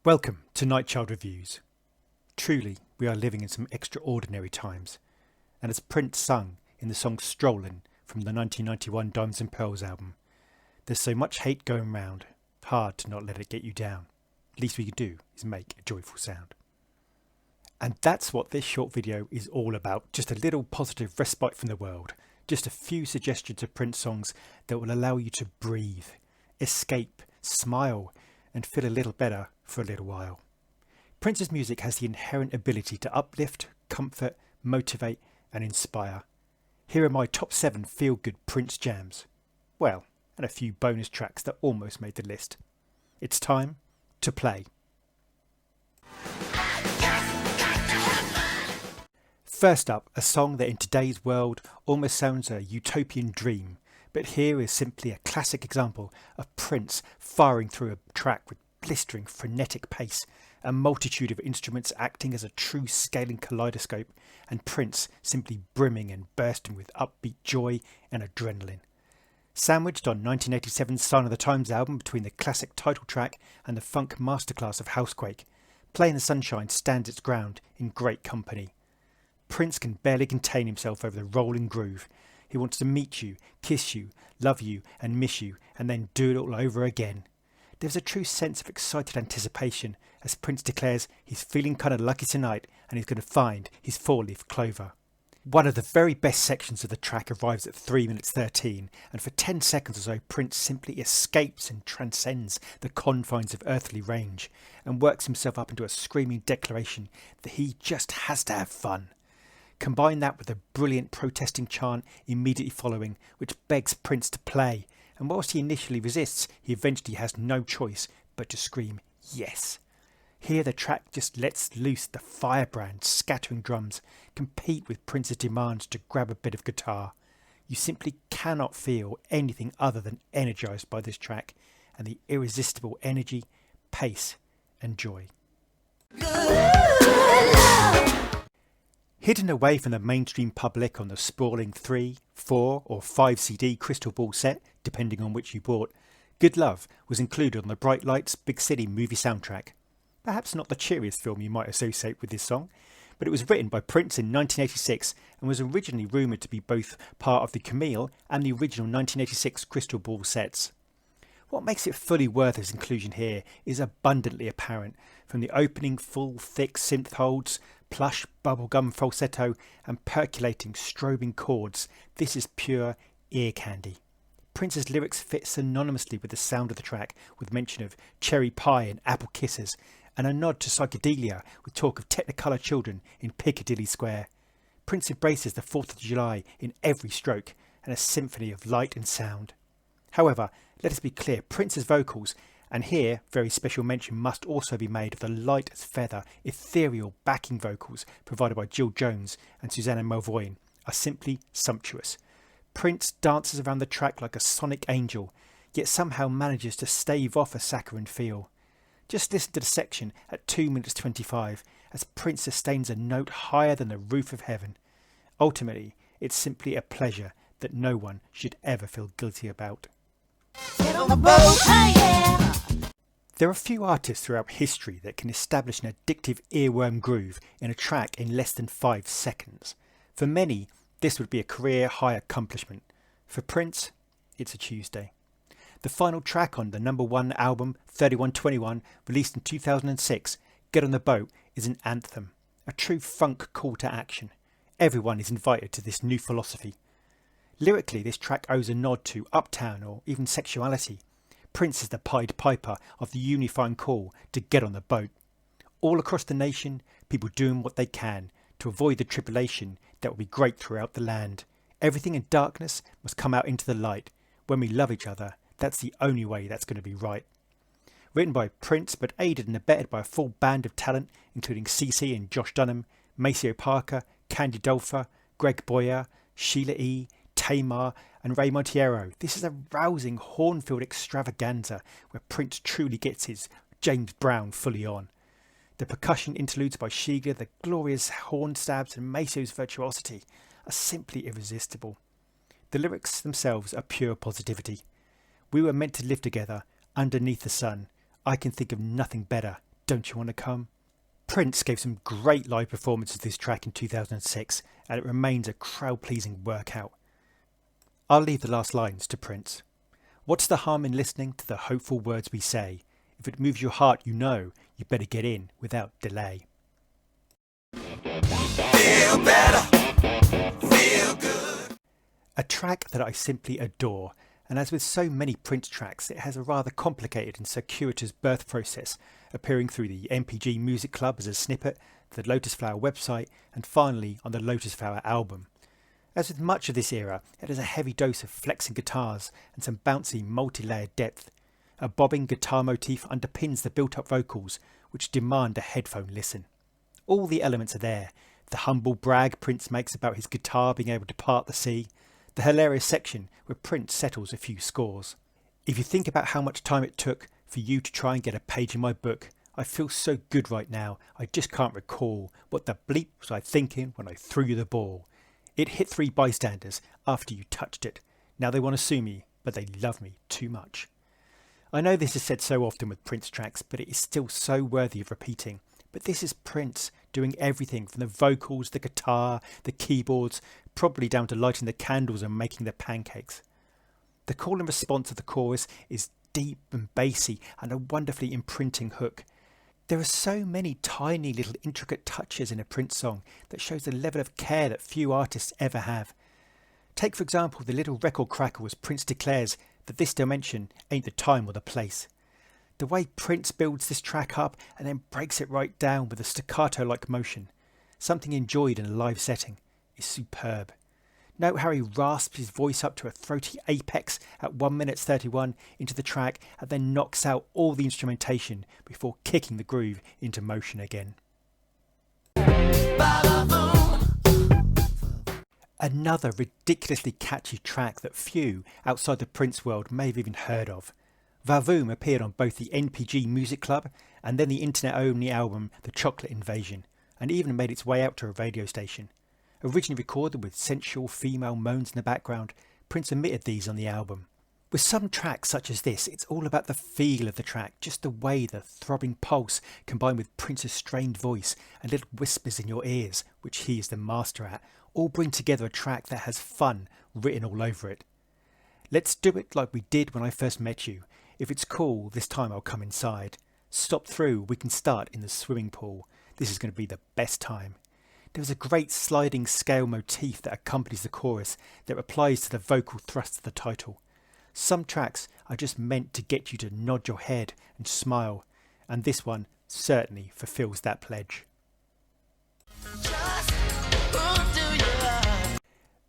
Welcome to Night Child Reviews. Truly, we are living in some extraordinary times, and as Prince sung in the song Strollin' from the 1991 Diamonds and Pearls album, there's so much hate going round, hard to not let it get you down. Least we can do is make a joyful sound. And that's what this short video is all about, just a little positive respite from the world, just a few suggestions of Prince songs that will allow you to breathe, escape, smile, and feel a little better for a little while. Prince's music has the inherent ability to uplift, comfort, motivate and inspire. Here are my top 7 feel-good Prince jams. Well, and a few bonus tracks that almost made the list. It's time to play. First up, a song that in today's world almost sounds a utopian dream, but here is simply a classic example of Prince firing through a track with blistering frenetic pace, a multitude of instruments acting as a true scaling kaleidoscope, and Prince simply brimming and bursting with upbeat joy and adrenaline. Sandwiched on 1987's Sign of the Times album between the classic title track and the funk masterclass of Housequake, Play in the Sunshine stands its ground in great company. Prince can barely contain himself over the rolling groove. He wants to meet you, kiss you, love you and miss you, and then do it all over again. There's a true sense of excited anticipation as Prince declares he's feeling kind of lucky tonight and he's going to find his 4-leaf clover. One of the very best sections of the track arrives at 3 minutes 13, and for 10 seconds or so Prince simply escapes and transcends the confines of earthly range and works himself up into a screaming declaration that he just has to have fun. Combine that with a brilliant protesting chant immediately following, which begs Prince to play, and whilst he initially resists, he eventually has no choice but to scream yes. Here the track just lets loose the firebrand scattering drums compete with Prince's demands to grab a bit of guitar. You simply cannot feel anything other than energised by this track and the irresistible energy, pace and joy. Hidden away from the mainstream public on the sprawling 3, 4 or 5 CD crystal ball set, depending on which you bought, Good Love was included on the Bright Lights Big City movie soundtrack. Perhaps not the cheeriest film you might associate with this song, but it was written by Prince in 1986 and was originally rumoured to be both part of the Camille and the original 1986 crystal ball sets. What makes it fully worth its inclusion here is abundantly apparent, from the opening full thick synth holds, plush bubblegum falsetto and percolating strobing chords. This is pure ear candy. Prince's lyrics fit synonymously with the sound of the track, with mention of cherry pie and apple kisses, and a nod to psychedelia with talk of Technicolor children in Piccadilly Square. Prince embraces the 4th of July in every stroke and a symphony of light and sound. However, let us be clear, Prince's vocals, and here very special mention must also be made of the light as feather, ethereal backing vocals provided by Jill Jones and Susanna Melvoin, are simply sumptuous. Prince dances around the track like a sonic angel, yet somehow manages to stave off a saccharine feel. Just listen to the section at 2 minutes 25 as Prince sustains a note higher than the roof of heaven. Ultimately, it's simply a pleasure that no one should ever feel guilty about. Get on the boat, oh yeah! There are few artists throughout history that can establish an addictive earworm groove in a track in less than 5 seconds. For many, this would be a career high accomplishment. For Prince, it's a Tuesday. The final track on the #1 album, 3121, released in 2006, Get on the Boat, is an anthem, a true funk call to action. Everyone is invited to this new philosophy. Lyrically, this track owes a nod to Uptown or even sexuality. Prince is the Pied Piper of the unifying call to get on the boat. All across the nation, people doing what they can to avoid the tribulation that will be great throughout the land. Everything in darkness must come out into the light. When we love each other, that's the only way that's going to be right. Written by Prince, but aided and abetted by a full band of talent, including CeCe and Josh Dunham, Maceo Parker, Candy Dolfer, Greg Boyer, Sheila E., Tamar and Ray Montiero. This is a rousing horn-filled extravaganza where Prince truly gets his James Brown fully on. The percussion interludes by Sheila, the glorious horn stabs and Maceo's virtuosity are simply irresistible. The lyrics themselves are pure positivity. We were meant to live together underneath the sun. I can think of nothing better Don't You Want to Come? Prince gave some great live performances of this track in 2006, and it remains a crowd-pleasing workout. I'll leave the last lines to Prince. What's the harm in listening to the hopeful words we say? If it moves your heart, you know, you better get in without delay. Feel better, feel good. A track that I simply adore, and as with so many Prince tracks, it has a rather complicated and circuitous birth process, appearing through the MPG Music Club as a snippet, the Lotus Flower website, and finally on the Lotus Flower album. As with much of this era, it has a heavy dose of flexing guitars and some bouncy multi-layered depth. A bobbing guitar motif underpins the built-up vocals, which demand a headphone listen. All the elements are there. The humble brag Prince makes about his guitar being able to part the sea. The hilarious section where Prince settles a few scores. If you think about how much time it took for you to try and get a page in my book, I feel so good right now, I just can't recall what the bleep was I thinking when I threw you the ball. It hit 3 bystanders after you touched it. Now they want to sue me, but they love me too much. I know this is said so often with Prince tracks, but it is still so worthy of repeating. But this is Prince doing everything from the vocals, the guitar, the keyboards, probably down to lighting the candles and making the pancakes. The call and response of the chorus is deep and bassy and a wonderfully imprinting hook. There are so many tiny little intricate touches in a Prince song that shows the level of care that few artists ever have. Take for example the little record crackle as Prince declares that this dimension ain't the time or the place. The way Prince builds this track up and then breaks it right down with a staccato-like motion, something enjoyed in a live setting, is superb. Note how he rasps his voice up to a throaty apex at 1 minute 31 into the track and then knocks out all the instrumentation before kicking the groove into motion again. Another ridiculously catchy track that few outside the Prince world may have even heard of. Varvoom appeared on both the NPG Music Club and then the internet-only album The Chocolate Invasion, and even made its way out to a radio station. Originally recorded with sensual female moans in the background, Prince omitted these on the album. With some tracks such as this, it's all about the feel of the track, just the way the throbbing pulse combined with Prince's strained voice and little whispers in your ears, which he is the master at, all bring together a track that has fun written all over it. Let's do it like we did when I first met you. If it's cool, this time I'll come inside. Stop through, we can start in the swimming pool. This is going to be the best time. There's a great sliding scale motif that accompanies the chorus that applies to the vocal thrust of the title. Some tracks are just meant to get you to nod your head and smile, and this one certainly fulfills that pledge.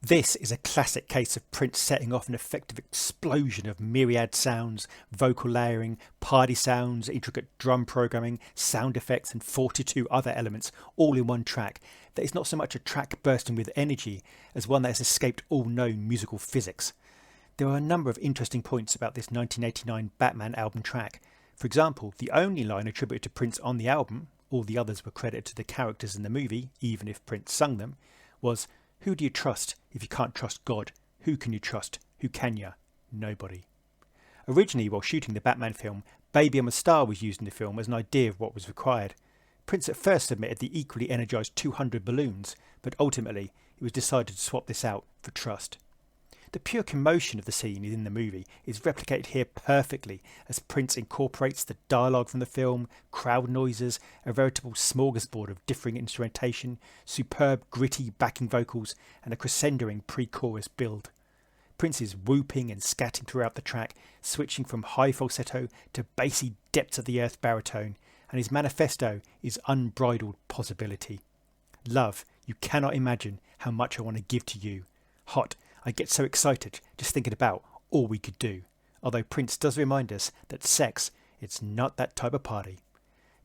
This is a classic case of Prince setting off an effective explosion of myriad sounds, vocal layering, party sounds, intricate drum programming, sound effects and 42 other elements all in one track that is not so much a track bursting with energy as one that has escaped all known musical physics. There are a number of interesting points about this 1989 Batman album track. For example, the only line attributed to Prince on the album, all the others were credited to the characters in the movie, even if Prince sung them, was, "Who do you trust if you can't trust God? Who can you trust? Who can ya? Nobody." Originally, while shooting the Batman film, Baby I'm a Star was used in the film as an idea of what was required. Prince at first submitted the equally energised 200 balloons, but ultimately it was decided to swap this out for Trust. The pure commotion of the scene in the movie is replicated here perfectly as Prince incorporates the dialogue from the film, crowd noises, a veritable smorgasbord of differing instrumentation, superb gritty backing vocals and a crescendoing pre-chorus build. Prince is whooping and scatting throughout the track, switching from high falsetto to bassy depths of the earth baritone, and his manifesto is unbridled possibility. Love, you cannot imagine how much I want to give to you. Hot, I get so excited just thinking about all we could do. Although Prince does remind us that sex, it's not that type of party.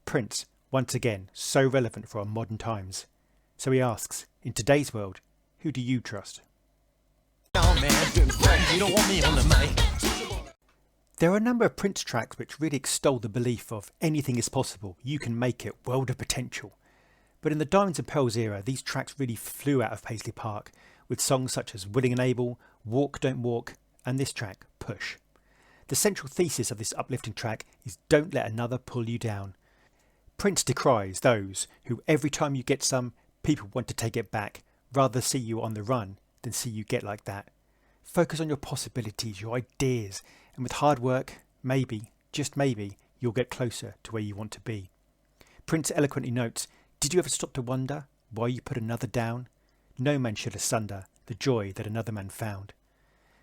Prince, once again, so relevant for our modern times. So he asks, in today's world, who do you trust? Oh, man. You don't want me on the mic. There are a number of Prince tracks which really extol the belief of anything is possible, you can make it, world of potential. But in the Diamonds and Pearls era, these tracks really flew out of Paisley Park, with songs such as Willing and Able, Walk Don't Walk, and this track, Push. The central thesis of this uplifting track is don't let another pull you down. Prince decries those who, every time you get some, people want to take it back, rather see you on the run than see you get like that. Focus on your possibilities, your ideas, and with hard work, maybe, just maybe, you'll get closer to where you want to be. Prince eloquently notes, "Did you ever stop to wonder why you put another down? No man should asunder the joy that another man found."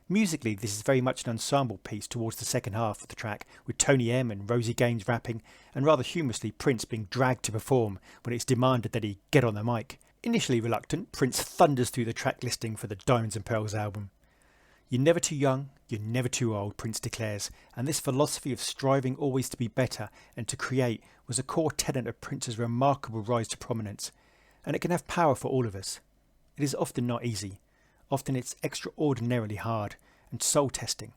Musically, this is very much an ensemble piece towards the second half of the track, with Tony M and Rosie Gaines rapping, and rather humorously Prince being dragged to perform when it's demanded that he get on the mic. Initially reluctant, Prince thunders through the track listing for the Diamonds and Pearls album. "You're never too young, you're never too old," Prince declares, and this philosophy of striving always to be better and to create was a core tenet of Prince's remarkable rise to prominence, and it can have power for all of us. It is often not easy. Often it's extraordinarily hard and soul-testing,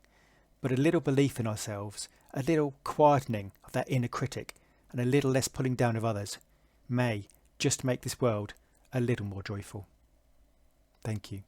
but a little belief in ourselves, a little quietening of that inner critic, and a little less pulling down of others may just make this world a little more joyful. Thank you.